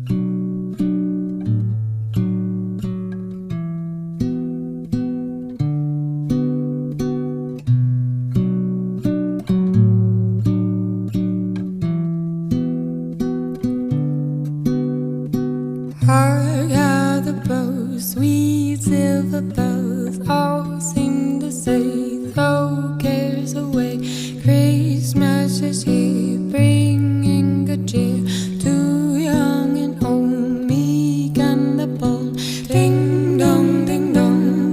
Hark how the bows, sweet silver bells, all seem to say, throw cares away. Christmas is here, bringing good cheer to young and old, meek and the bold. Ding dong,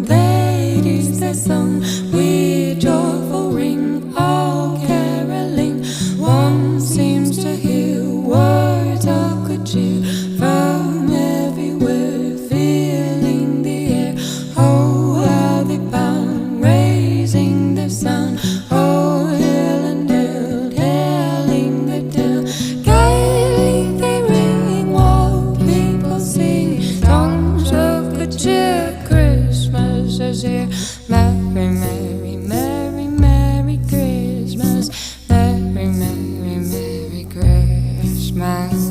that is the song with joyful ring, all caroling. One seems to hear words of good cheer from everywhere, filling the air. Oh, how they bound, raising their sound. Oh, hill and dale, telling the tale. Gaily they ring while people sing songs of good cheer. Christmas is here. Merry, merry, merry, merry Christmas. Merry, merry, merry Christmas.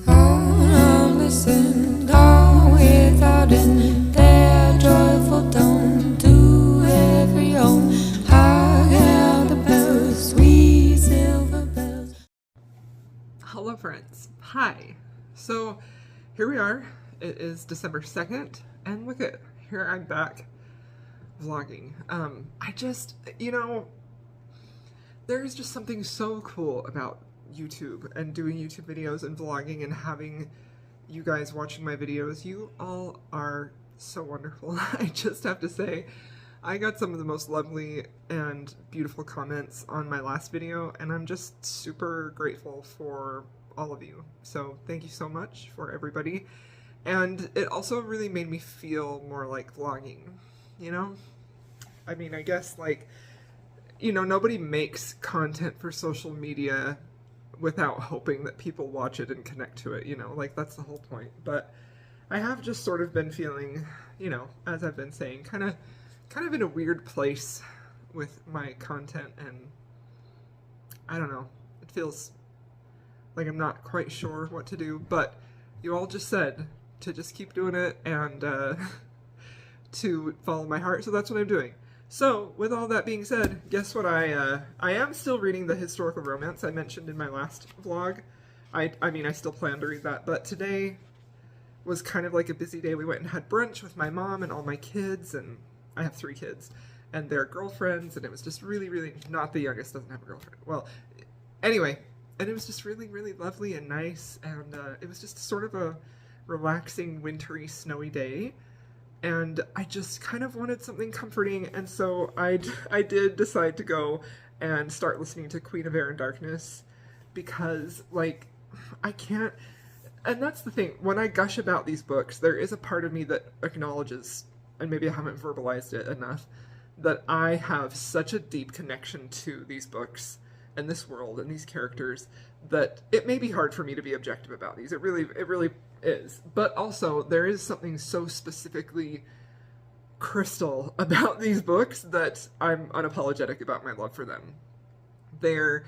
All listened, all without end, their joyful tone to every home. Hark how the bells, sweet silver bells. Hello friends, hi. So here we are, it is December 2nd, and look at, here I'm back vlogging. I just, there's just something so cool about YouTube and doing YouTube videos and vlogging and having you guys watching my videos. You all are so wonderful. I just have to say, I got some of the most lovely and beautiful comments on my last video, and I'm just super grateful for all of you. So thank you so much for everybody. And it also really made me feel more like vlogging, I mean, I guess, like, nobody makes content for social media without hoping that people watch it and connect to it, like, that's the whole point. But I have just sort of been feeling, as I've been saying, kind of in a weird place with my content, and I don't know, it feels like I'm not quite sure what to do, but you all just said to just keep doing it and to follow my heart, so that's what I'm doing. So, with all that being said, guess what, I am still reading the historical romance I mentioned in my last vlog. I mean, I still plan to read that, but today was kind of like a busy day. We went and had brunch with my mom and all my kids, and I have 3 kids, and their girlfriends, and it was just really, really, not the youngest doesn't have a girlfriend. Well, anyway, and it was just really, really lovely and nice, and it was just sort of a relaxing, wintry, snowy day, and I just kind of wanted something comforting, and so I did decide to go and start listening to Queen of Air and Darkness, because, like, I can't, and that's the thing, when I gush about these books, there is a part of me that acknowledges, and maybe I haven't verbalized it enough, that I have such a deep connection to these books and this world and these characters that it may be hard for me to be objective about these. It really is. But also, there is something so specifically crystal about these books that I'm unapologetic about my love for them. They're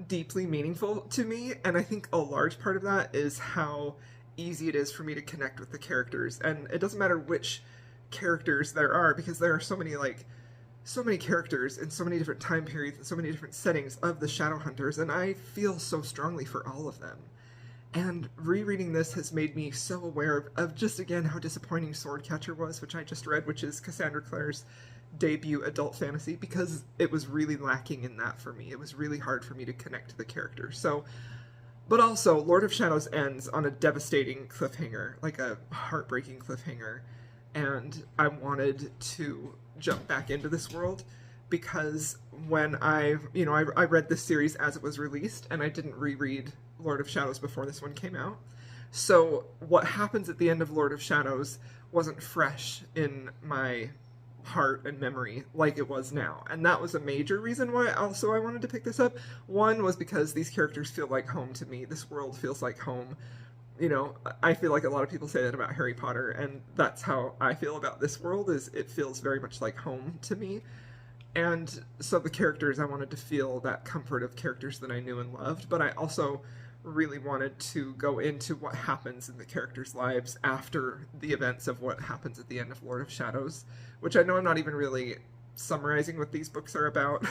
deeply meaningful to me, and I think a large part of that is how easy it is for me to connect with the characters. And it doesn't matter which characters there are, because there are so many characters in so many different time periods and so many different settings of the Shadowhunters, and I feel so strongly for all of them. And rereading this has made me so aware of just, again, how disappointing Swordcatcher was, which I just read, which is Cassandra Clare's debut adult fantasy, because it was really lacking in that for me. It was really hard for me to connect to the characters. So, but also, Lord of Shadows ends on a devastating cliffhanger, like a heartbreaking cliffhanger, and I wanted to jump back into this world, because when I read this series as it was released, and I didn't reread Lord of Shadows before this one came out. So what happens at the end of Lord of Shadows wasn't fresh in my heart and memory like it was now. And that was a major reason why also I wanted to pick this up. One was because these characters feel like home to me. This world feels like home. I feel like a lot of people say that about Harry Potter, and that's how I feel about this world, is it feels very much like home to me. And so the characters, I wanted to feel that comfort of characters that I knew and loved, but I also really wanted to go into what happens in the characters' lives after the events of what happens at the end of Lord of Shadows, which I know I'm not even really summarizing what these books are about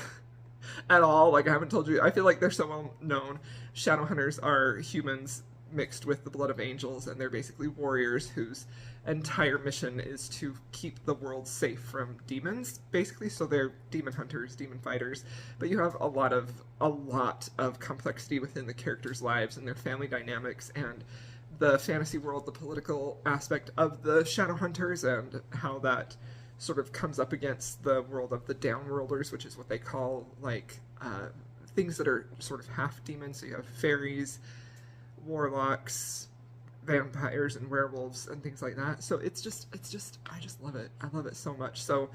at all. Like, I haven't told you. I feel like they're so well known. Shadowhunters are humans mixed with the blood of angels, and they're basically warriors whose entire mission is to keep the world safe from demons, basically. So they're demon hunters, demon fighters, but you have a lot of complexity within the characters' lives and their family dynamics and the fantasy world, the political aspect of the Shadowhunters, and how that sort of comes up against the world of the Downworlders, which is what they call, like, things that are sort of half demons. So you have fairies, warlocks, vampires, and werewolves, and things like that. So it's just, I just love it. I love it so much. So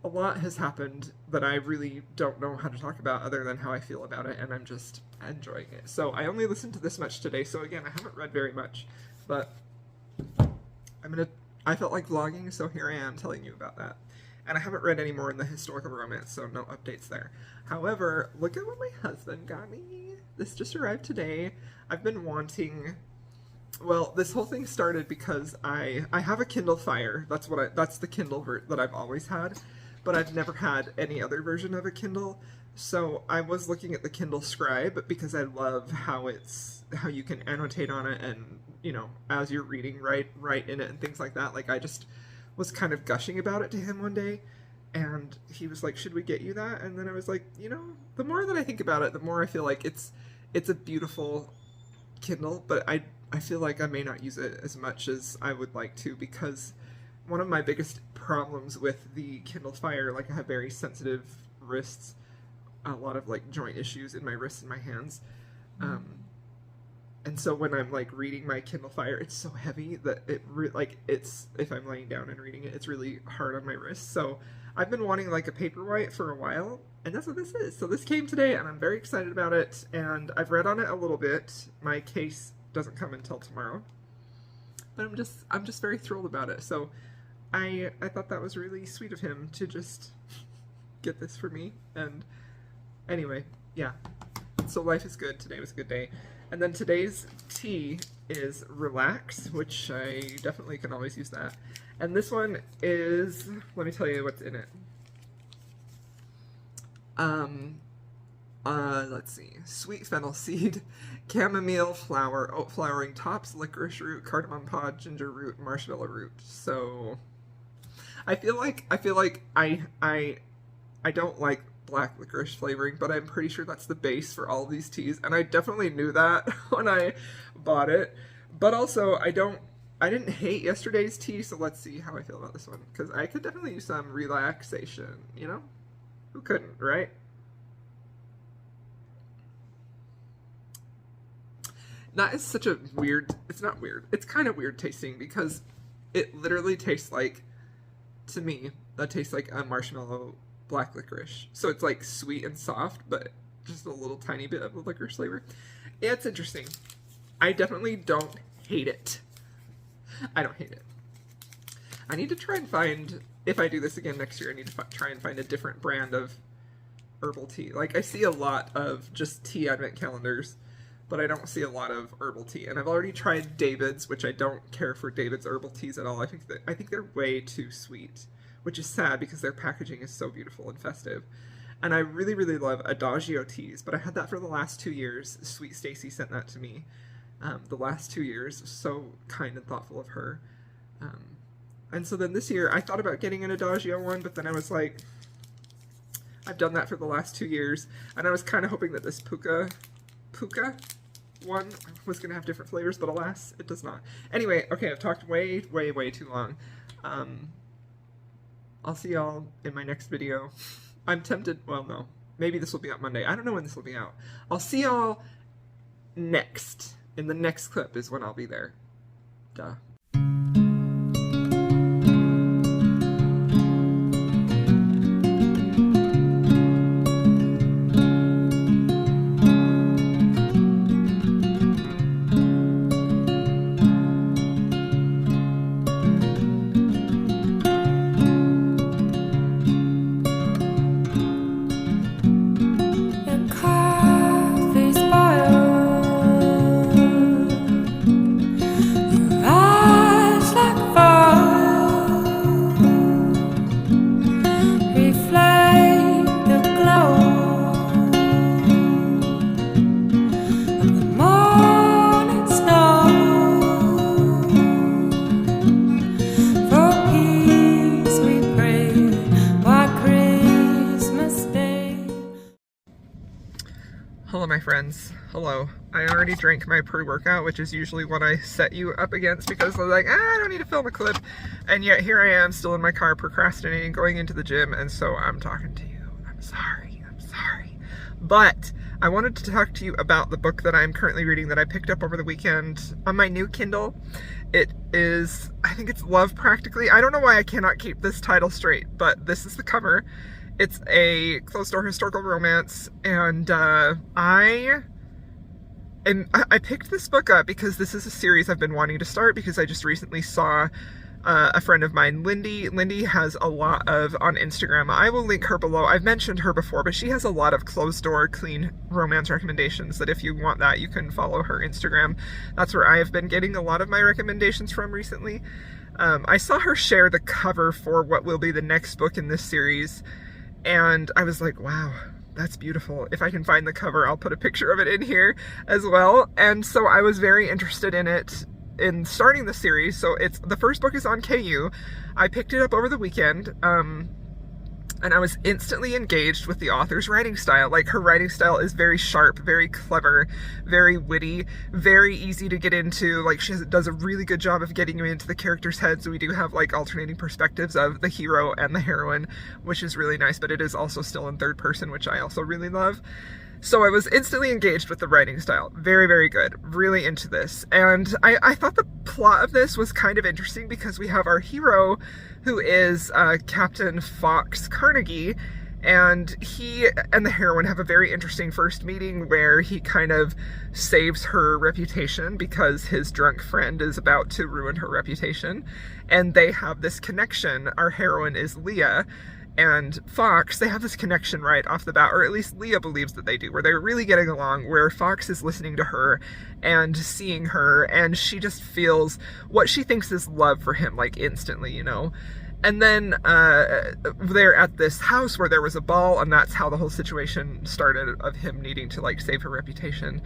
a lot has happened that I really don't know how to talk about other than how I feel about it, and I'm just enjoying it. So I only listened to this much today, so again, I haven't read very much, but I felt like vlogging, so here I am telling you about that. And I haven't read any more in the historical romance, so no updates there. However, look at what my husband got me. This just arrived today. I've been wanting... Well, this whole thing started because I have a Kindle Fire. That's the Kindle that I've always had, but I've never had any other version of a Kindle. So I was looking at the Kindle Scribe because I love how you can annotate on it, and, you know, as you're reading, write in it and things like that. Like, I just was kind of gushing about it to him one day, and he was like, should we get you that? And then I was like, you know, the more that I think about it, the more I feel like it's a beautiful Kindle, but I feel like I may not use it as much as I would like to, because one of my biggest problems with the Kindle Fire, like, I have very sensitive wrists, a lot of, like, joint issues in my wrists and my hands, and so when I'm, like, reading my Kindle Fire, it's so heavy that if I'm laying down and reading it, it's really hard on my wrists. So I've been wanting, like, a Paperwhite for a while, and that's what this is. So this came today, and I'm very excited about it, and I've read on it a little bit. My case doesn't come until tomorrow, but I'm just very thrilled about it. So I thought that was really sweet of him to just get this for me. And anyway, yeah, so life is good. Today was a good day. And then today's tea is Relax, which I definitely can always use that. And this one is, let me tell you what's in it. Let's see. Sweet fennel seed, chamomile flower, oat flowering tops, licorice root, cardamom pod, ginger root, marshmallow root. So I feel like I don't like black licorice flavoring, but I'm pretty sure that's the base for all of these teas, and I definitely knew that when I bought it. But also, I didn't hate yesterday's tea, so let's see how I feel about this one, because I could definitely use some relaxation, you know? Who couldn't, right? That is such a weird, it's not weird, it's kind of weird tasting, because it literally tastes like, to me, that tastes like a marshmallow black licorice. So it's like sweet and soft, but just a little tiny bit of the licorice flavor. Yeah, it's interesting. I definitely don't hate it. I don't hate it. I need to try and find, if I do this again next year, I need to try and find a different brand of herbal tea. Like, I see a lot of just tea advent calendars, but I don't see a lot of herbal tea. And I've already tried David's, which I don't care for David's herbal teas at all. I think they're way too sweet, which is sad because their packaging is so beautiful and festive. And I really, really love Adagio teas, but I had that for the last 2 years. Sweet Stacy sent that to me the last 2 years. So kind and thoughtful of her. And so then this year, I thought about getting an Adagio one, but then I was like, I've done that for the last 2 years, and I was kind of hoping that this Puka one was going to have different flavors, but alas, it does not. Anyway, okay, I've talked way, way, way too long. I'll see y'all in my next video. I'm tempted, well, no. Maybe this will be out Monday. I don't know when this will be out. I'll see y'all next. In the next clip is when I'll be there. Duh. Hello, my friends. Hello. I already drank my pre-workout, which is usually what I set you up against because I was like, I don't need to film a clip. And yet here I am still in my car procrastinating, going into the gym, and so I'm talking to you. I'm sorry. I'm sorry. But I wanted to talk to you about the book that I'm currently reading that I picked up over the weekend on my new Kindle. It is, I think it's Love Practically. I don't know why I cannot keep this title straight, but this is the cover. It's a closed-door historical romance, and I picked this book up because this is a series I've been wanting to start because I just recently saw a friend of mine, Lindy. Lindy has a lot of, on Instagram, I will link her below. I've mentioned her before, but she has a lot of closed-door, clean romance recommendations that if you want that, you can follow her Instagram. That's where I have been getting a lot of my recommendations from recently. I saw her share the cover for what will be the next book in this series, and I was like, wow, that's beautiful. If I can find the cover, I'll put a picture of it in here as well. And so I was very interested in it, in starting the series. So the first book is on KU. I picked it up over the weekend, and I was instantly engaged with the author's writing style. Like, her writing style is very sharp, very clever, very witty, very easy to get into. Like, she does a really good job of getting you into the characters' heads. So we do have like alternating perspectives of the hero and the heroine, which is really nice, but it is also still in third person, which I also really love. So I was instantly engaged with the writing style. Very, very good. Really into this. And I thought the plot of this was kind of interesting because we have our hero, who is Captain Fox Carnegie, and he and the heroine have a very interesting first meeting where he kind of saves her reputation because his drunk friend is about to ruin her reputation. And they have this connection. Our heroine is Leah, and Fox, they have this connection right off the bat, or at least Leah believes that they do, where they're really getting along, where Fox is listening to her and seeing her, and she just feels what she thinks is love for him, like, instantly, you know? And then they're at this house where there was a ball, and that's how the whole situation started of him needing to, like, save her reputation.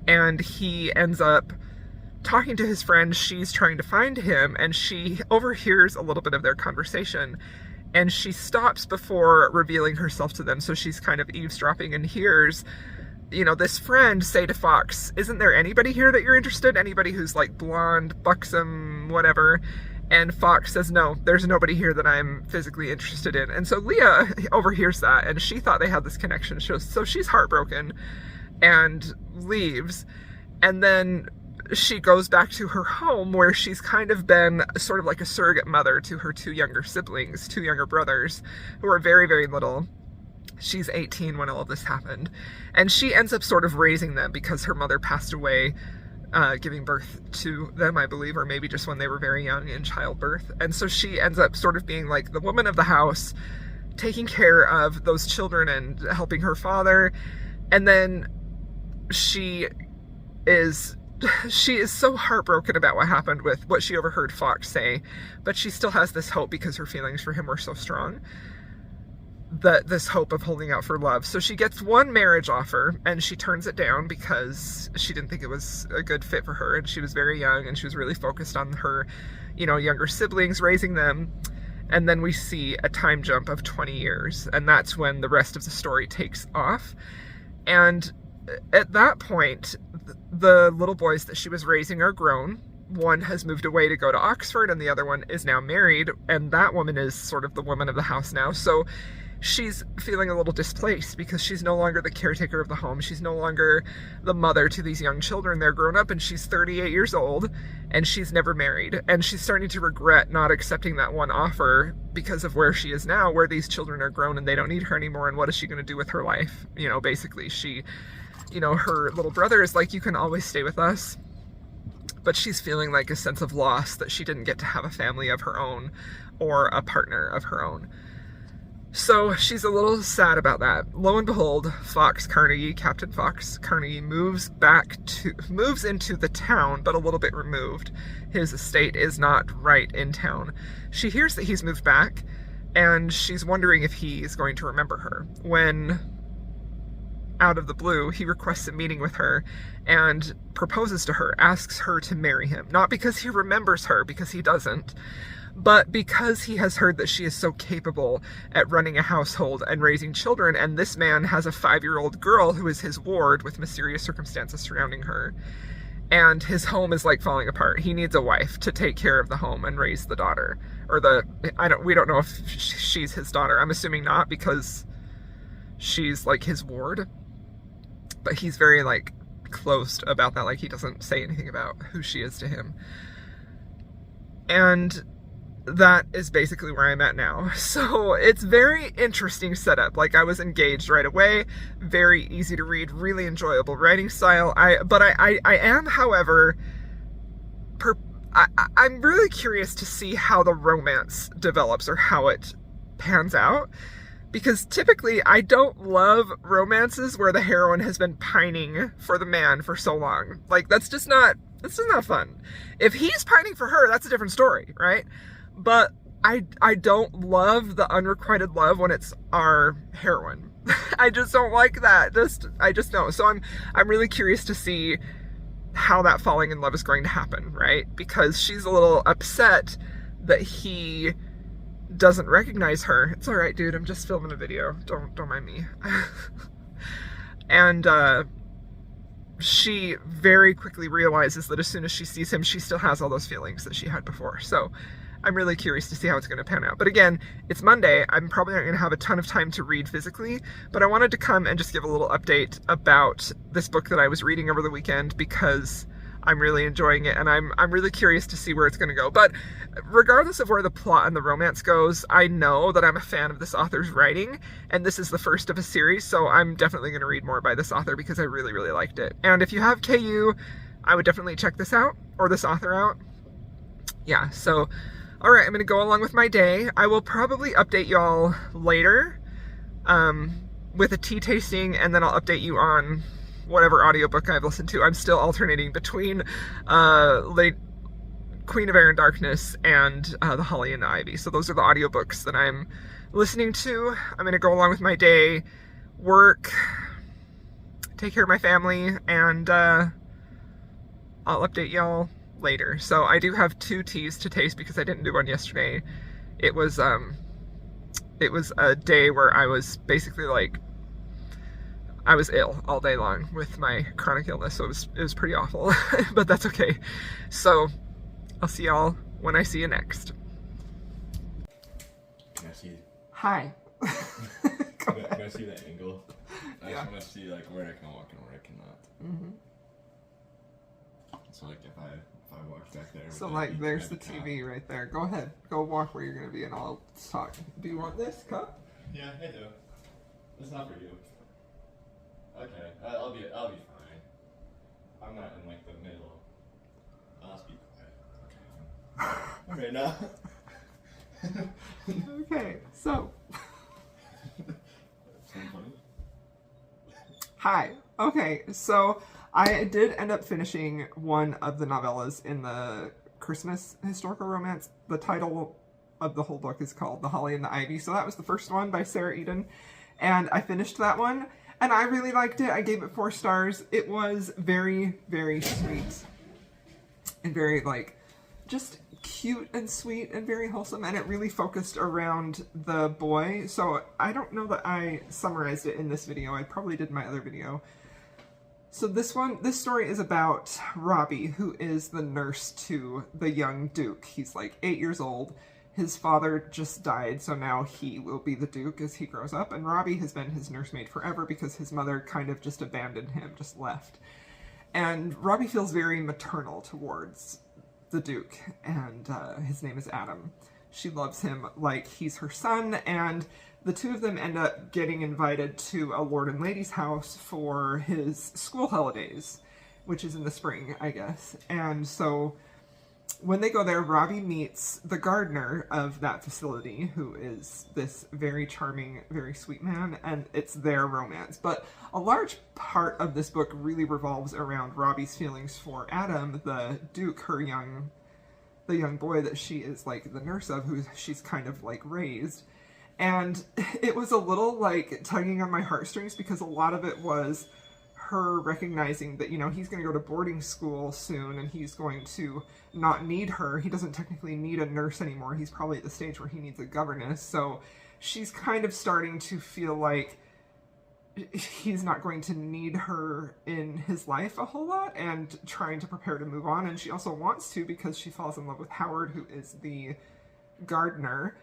And he ends up talking to his friend. She's trying to find him, and she overhears a little bit of their conversation. And she stops before revealing herself to them, so she's kind of eavesdropping and hears, you know, this friend say to Fox, isn't there anybody here that you're interested? Anybody who's like blonde, buxom, whatever? And Fox says, no, there's nobody here that I'm physically interested in. And so Leah overhears that, and she thought they had this connection, so she's heartbroken and leaves. And then she goes back to her home where she's kind of been sort of like a surrogate mother to her two younger siblings, two younger brothers, who are very, very little. She's 18 when all of this happened. And she ends up sort of raising them because her mother passed away, giving birth to them, I believe, or maybe just when they were very young in childbirth. And so she ends up sort of being like the woman of the house, taking care of those children and helping her father. And then she is so heartbroken about what happened with what she overheard Fox say, but she still has this hope because her feelings for him were so strong, that this hope of holding out for love. So she gets one marriage offer and she turns it down because she didn't think it was a good fit for her, and she was very young and she was really focused on her, you know, younger siblings, raising them. And then we see a time jump of 20 years, and that's when the rest of the story takes off. And at that point, the little boys that she was raising are grown. One has moved away to go to Oxford, and the other one is now married, and that woman is sort of the woman of the house now. So she's feeling a little displaced because she's no longer the caretaker of the home. She's no longer the mother to these young children. They're grown up, and she's 38 years old, and she's never married. And she's starting to regret not accepting that one offer because of where she is now, where these children are grown and they don't need her anymore. And what is she going to do with her life? You know, basically you know, her little brother is like, you can always stay with us. But she's feeling like a sense of loss that she didn't get to have a family of her own or a partner of her own. So she's a little sad about that. Lo and behold, Fox Carnegie, Captain Fox Carnegie, moves into the town, but a little bit removed. His estate is not right in town. She hears that he's moved back, and she's wondering if he's going to remember her, when out of the blue, he requests a meeting with her and proposes to her, asks her to marry him. Not because he remembers her, because he doesn't, But because he has heard that she is so capable at running a household and raising children, and this man has a 5-year-old girl who is his ward with mysterious circumstances surrounding her, and his home is like falling apart. He needs a wife to take care of the home and raise the daughter. Or we don't know if she's his daughter. I'm assuming not, because she's like his ward. But he's very like closed about that. Like, he doesn't say anything about who she is to him. And that is basically where I'm at now. So it's very interesting setup. Like, I was engaged right away, very easy to read, really enjoyable writing style. But I am, however, I'm really curious to see how the romance develops or how it pans out. Because typically I don't love romances where the heroine has been pining for the man for so long. Like, that's just not fun. If he's pining for her, that's a different story, right? But I don't love the unrequited love when it's our heroine. I just don't like that. I just don't. So I'm really curious to see how that falling in love is going to happen, right? Because she's a little upset that he doesn't recognize her. It's all right, dude. I'm just filming a video. Don't mind me. And she very quickly realizes that as soon as she sees him, she still has all those feelings that she had before. So I'm really curious to see how it's going to pan out. But again, it's Monday. I'm probably not going to have a ton of time to read physically, but I wanted to come and just give a little update about this book that I was reading over the weekend, because I'm really enjoying it, and I'm really curious to see where it's going to go. But regardless of where the plot and the romance goes, I know that I'm a fan of this author's writing, and this is the first of a series, so I'm definitely going to read more by this author because I really, really liked it. And if you have KU, I would definitely check this out, or this author out. Yeah, so alright, I'm going to go along with my day. I will probably update y'all later with a tea tasting, and then I'll update you on whatever audiobook I've listened to. I'm still alternating between late Queen of Air and Darkness and The Holly and the Ivy. So those are the audiobooks that I'm listening to. I'm going to go along with my day, work, take care of my family, and I'll update y'all later. So I do have 2 teas to taste because I didn't do one yesterday. It was a day where I was basically like, I was ill all day long with my chronic illness, so it was pretty awful, but that's okay. So I'll see y'all when I see you next. Can I see? Hi. Can I see the angle? I Yeah. just want to see like where I can walk and where I cannot. Mm-hmm. So like if I walk back there. So would like that be there's the at top? TV right there. Go ahead. Go walk where you're going to be and I'll talk. Do you want this cup? Yeah, I do. It's not for you. Okay, I'll be fine. I'm not in like the middle. I'll just be quiet. Okay. Alright now. Okay, so. Sound funny? Hi. Okay, so I did end up finishing one of the novellas in the Christmas historical romance. The title of the whole book is called The Holly and the Ivy. So that was the first one by Sarah Eden. And I finished that one. And I really liked it. I gave it 4 stars. It was very, very sweet. And very, like, just cute and sweet and very wholesome. And it really focused around the boy. So I don't know that I summarized it in this video. I probably did in my other video. So this story is about Robbie, who is the nurse to the young Duke. He's like 8 years old. His father just died, so now he will be the Duke as he grows up. And Robbie has been his nursemaid forever because his mother kind of just abandoned him, just left. And Robbie feels very maternal towards the Duke, and his name is Adam. She loves him like he's her son, and the two of them end up getting invited to a lord and lady's house for his school holidays, which is in the spring, I guess. And so when they go there, Robbie meets the gardener of that facility, who is this very charming, very sweet man, and it's their romance. But a large part of this book really revolves around Robbie's feelings for Adam, the Duke, the young boy that she is like the nurse of, who she's kind of like raised. And it was a little like tugging on my heartstrings because a lot of it was her recognizing that, you know, he's going to go to boarding school soon and he's going to not need her. He doesn't technically need a nurse anymore. He's probably at the stage where he needs a governess. So she's kind of starting to feel like he's not going to need her in his life a whole lot and trying to prepare to move on. And she also wants to because she falls in love with Howard, who is the gardener.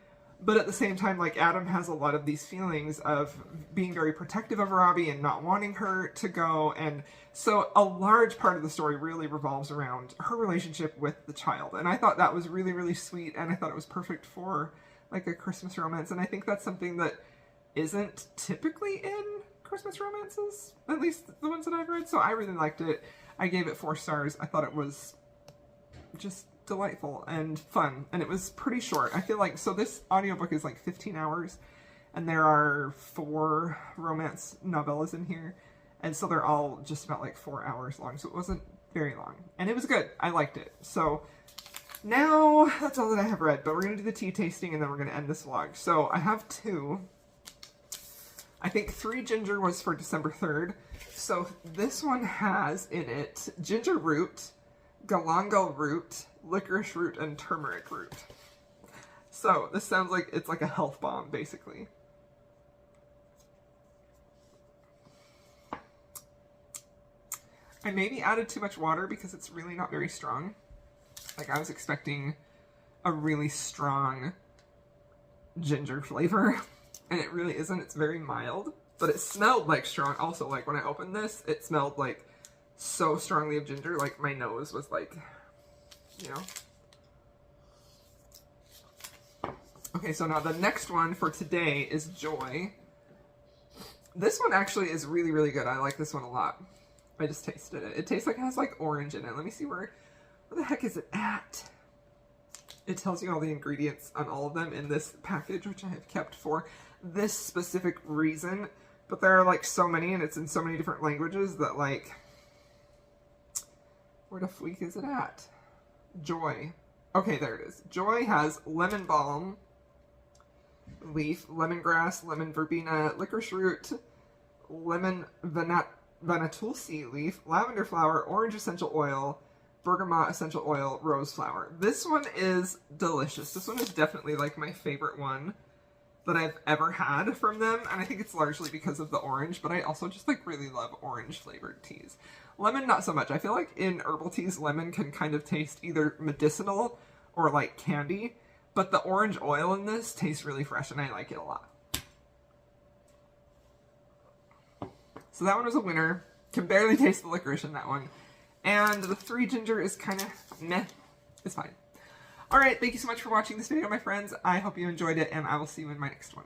But at the same time, like, Adam has a lot of these feelings of being very protective of Robbie and not wanting her to go. And so a large part of the story really revolves around her relationship with the child. And I thought that was really, really sweet. And I thought it was perfect for, like, a Christmas romance. And I think that's something that isn't typically in Christmas romances, at least the ones that I've read. So I really liked it. I gave it 4 stars. I thought it was just delightful and fun, and it was pretty short. I feel like, so this audiobook is like 15 hours and there are 4 romance novellas in here, and so they're all just about like 4 hours long, so it wasn't very long and it was good. I liked it. So now that's all that I have read, but we're gonna do the tea tasting and then we're gonna end this vlog. So I have 2. I think 3 ginger was for December 3rd. So this one has in it ginger root, galangal root, licorice root, and turmeric root. So this sounds like it's like a health bomb, basically. I maybe added too much water because it's really not very strong. Like, I was expecting a really strong ginger flavor, and it really isn't. It's very mild, but it smelled like strong. Also, like, when I opened this, it smelled like so strongly of ginger, like my nose was like, you know. Okay, so now the next one for today is Joy. This one actually is really, really good. I like this one a lot. I just tasted it. It tastes like it has like orange in it. Let me see where the heck is it at? It tells you all the ingredients on all of them in this package, which I have kept for this specific reason. But there are like so many, and it's in so many different languages that, like, where the fleek is it at? Joy. Okay, there it is. Joy has lemon balm leaf, lemongrass, lemon verbena, licorice root, lemon vanatulsi leaf, lavender flower, orange essential oil, bergamot essential oil, rose flower. This one is delicious. This one is definitely like my favorite one that I've ever had from them, and I think it's largely because of the orange, but I also just like really love orange flavored teas. Lemon, not so much. I feel like in herbal teas, lemon can kind of taste either medicinal or like candy, but the orange oil in this tastes really fresh, and I like it a lot. So that one was a winner. Can barely taste the licorice in that one. And the 3 ginger is kind of meh. It's fine. Alright, thank you so much for watching this video, my friends. I hope you enjoyed it, and I will see you in my next one.